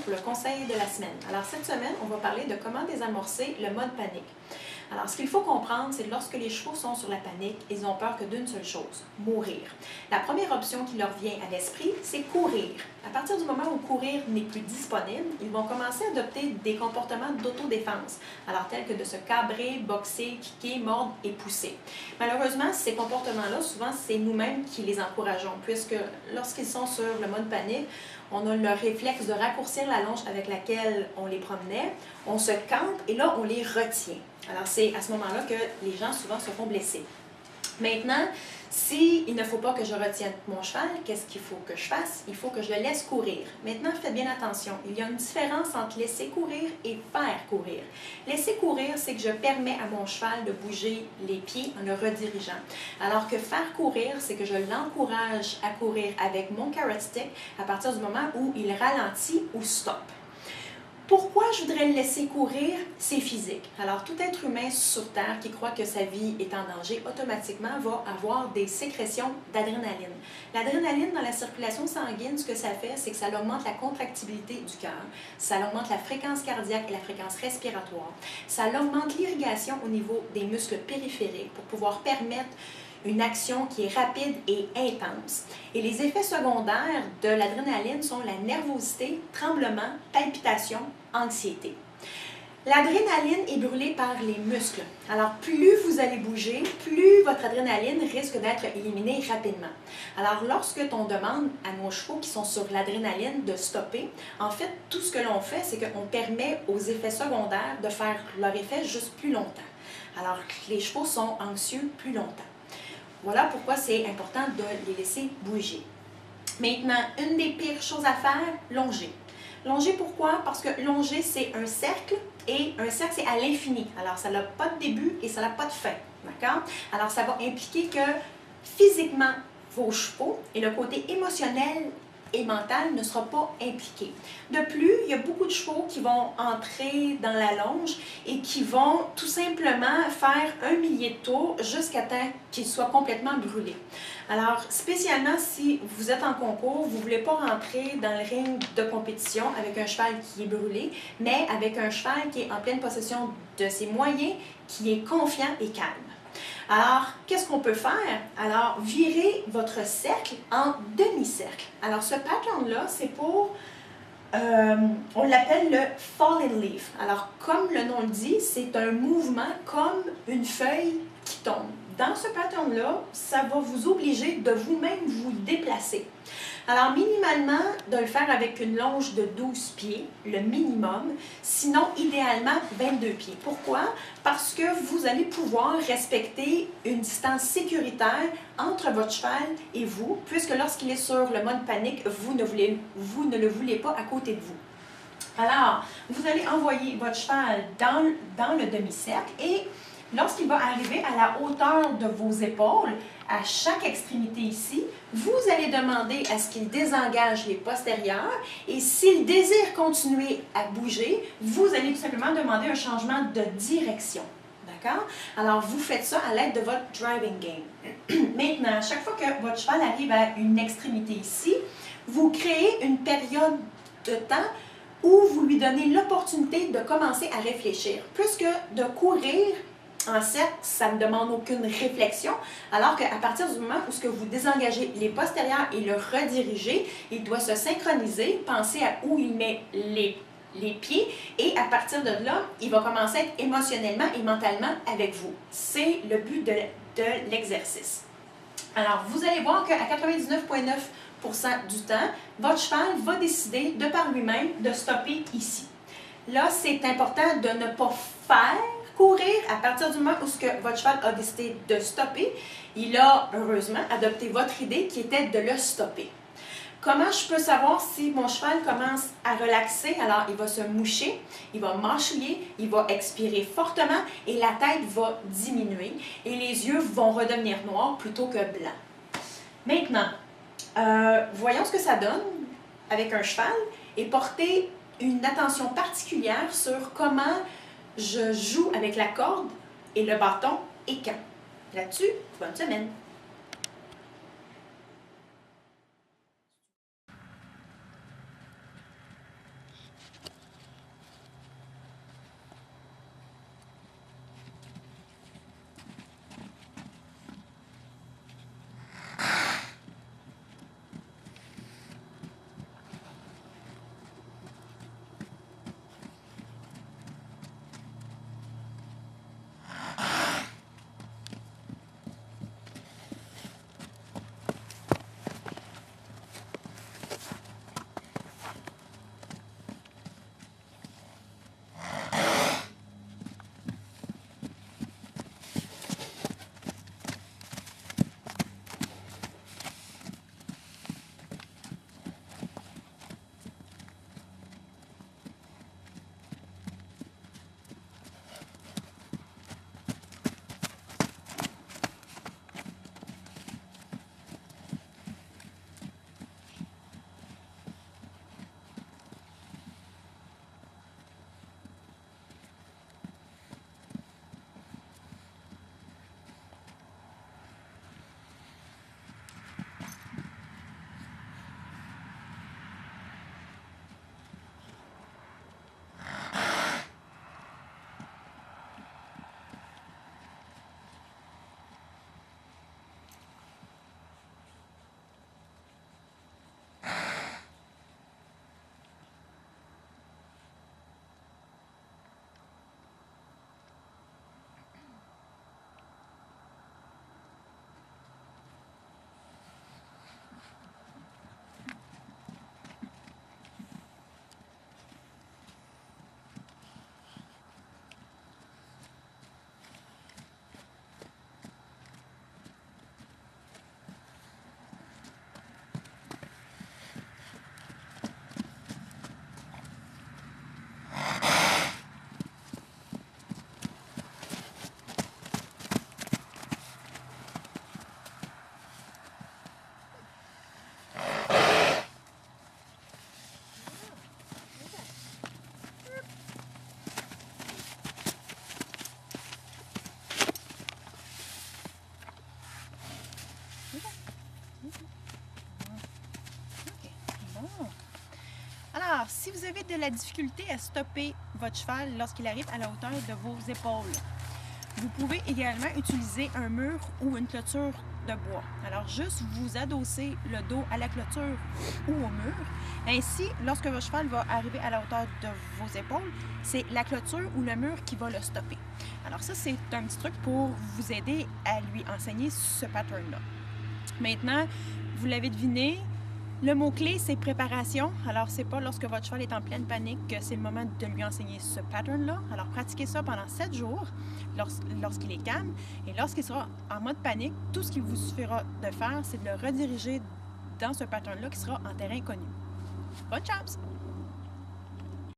pour le conseil de la semaine. Alors cette semaine, on va parler de comment désamorcer le mode panique. Alors ce qu'il faut comprendre, c'est que lorsque les chevaux sont sur la panique, ils ont peur que d'une seule chose, mourir. La première option qui leur vient à l'esprit, c'est courir. À partir du moment où courir n'est plus disponible, ils vont commencer à adopter des comportements d'autodéfense, alors tels que de se cabrer, boxer, kicker, mordre et pousser. Malheureusement, ces comportements-là, souvent, c'est nous-mêmes qui les encourageons, puisque lorsqu'ils sont sur le mode panique, on a le réflexe de raccourcir la longe avec laquelle on les promenait, on se campe et là, on les retient. Alors, c'est à ce moment-là que les gens souvent se font blesser. Maintenant, s'il ne faut pas que je retienne mon cheval, qu'est-ce qu'il faut que je fasse? Il faut que je le laisse courir. Maintenant, faites bien attention. Il y a une différence entre laisser courir et faire courir. Laisser courir, c'est que je permets à mon cheval de bouger les pieds en le redirigeant. Alors que faire courir, c'est que je l'encourage à courir avec mon carrot stick à partir du moment où il ralentit ou stoppe. Pourquoi je voudrais le laisser courir? C'est physique. Alors, tout être humain sur Terre qui croit que sa vie est en danger, automatiquement va avoir des sécrétions d'adrénaline. L'adrénaline dans la circulation sanguine, ce que ça fait, c'est que ça augmente la contractibilité du cœur, ça augmente la fréquence cardiaque et la fréquence respiratoire, ça augmente l'irrigation au niveau des muscles périphériques pour pouvoir permettre une action qui est rapide et intense. Et les effets secondaires de l'adrénaline sont la nervosité, tremblement, palpitation, anxiété. L'adrénaline est brûlée par les muscles. Alors, plus vous allez bouger, plus votre adrénaline risque d'être éliminée rapidement. Alors, lorsque on demande à nos chevaux qui sont sur l'adrénaline de stopper, en fait, tout ce que l'on fait, c'est qu'on permet aux effets secondaires de faire leur effet juste plus longtemps. Alors, les chevaux sont anxieux plus longtemps. Voilà pourquoi c'est important de les laisser bouger. Maintenant, une des pires choses à faire, longer. Longer, pourquoi? Parce que longer, c'est un cercle et un cercle, c'est à l'infini. Alors, ça n'a pas de début et ça n'a pas de fin. D'accord? Alors, ça va impliquer que physiquement, vos chevaux et le côté émotionnel et mental ne sera pas impliqué. De plus, il y a beaucoup de chevaux qui vont entrer dans la longe et qui vont tout simplement faire 1 millier de tours jusqu'à temps qu'ils soient complètement brûlés. Alors, spécialement si vous êtes en concours, vous ne voulez pas rentrer dans le ring de compétition avec un cheval qui est brûlé, mais avec un cheval qui est en pleine possession de ses moyens, qui est confiant et calme. Alors, qu'est-ce qu'on peut faire? Alors, virez votre cercle en demi-cercle. Alors, ce pattern-là, c'est pour, on l'appelle le fallen leaf. Alors, comme le nom le dit, c'est un mouvement comme une feuille qui tombe. Dans ce pattern-là, ça va vous obliger de vous-même vous déplacer. Alors, minimalement, de le faire avec une longe de 12 pieds, le minimum, sinon, idéalement, 22 pieds. Pourquoi? Parce que vous allez pouvoir respecter une distance sécuritaire entre votre cheval et vous, puisque lorsqu'il est sur le mode panique, vous ne le voulez pas à côté de vous. Alors, vous allez envoyer votre cheval dans le demi-cercle et lorsqu'il va arriver à la hauteur de vos épaules, à chaque extrémité ici, vous allez demander à ce qu'il désengage les postérieurs et s'il désire continuer à bouger, vous allez tout simplement demander un changement de direction. D'accord? Alors, vous faites ça à l'aide de votre driving game. Maintenant, à chaque fois que votre cheval arrive à une extrémité ici, vous créez une période de temps où vous lui donnez l'opportunité de commencer à réfléchir. Plus que de courir en cercle, ça ne demande aucune réflexion, alors qu'à partir du moment où ce que vous désengagez les postérieurs et le redirigez, il doit se synchroniser, penser à où il met les pieds et à partir de là, il va commencer à être émotionnellement et mentalement avec vous. C'est le but de l'exercice. Alors, vous allez voir qu'à 99,9% du temps, votre cheval va décider de par lui-même de stopper ici. Là, c'est important de ne pas faire courir à partir du moment où ce que votre cheval a décidé de stopper. Il a heureusement adopté votre idée qui était de le stopper. Comment je peux savoir si mon cheval commence à relaxer? Alors, il va se moucher, il va mâchouiller, il va expirer fortement et la tête va diminuer et les yeux vont redevenir noirs plutôt que blancs. Maintenant, voyons ce que ça donne avec un cheval et portez une attention particulière sur comment je joue avec la corde et le bâton et quand. Là-dessus, bonne semaine! Alors, si vous avez de la difficulté à stopper votre cheval lorsqu'il arrive à la hauteur de vos épaules, vous pouvez également utiliser un mur ou une clôture de bois. Alors, juste vous adosser le dos à la clôture ou au mur. Ainsi, lorsque votre cheval va arriver à la hauteur de vos épaules, c'est la clôture ou le mur qui va le stopper. Alors ça, c'est un petit truc pour vous aider à lui enseigner ce pattern-là. Maintenant, vous l'avez deviné, le mot-clé, c'est préparation. Alors, c'est pas lorsque votre cheval est en pleine panique que c'est le moment de lui enseigner ce pattern-là. Alors, pratiquez ça pendant 7 jours lorsqu'il est calme. Et lorsqu'il sera en mode panique, tout ce qu'il vous suffira de faire, c'est de le rediriger dans ce pattern-là qui sera en terrain connu. Bonne chance!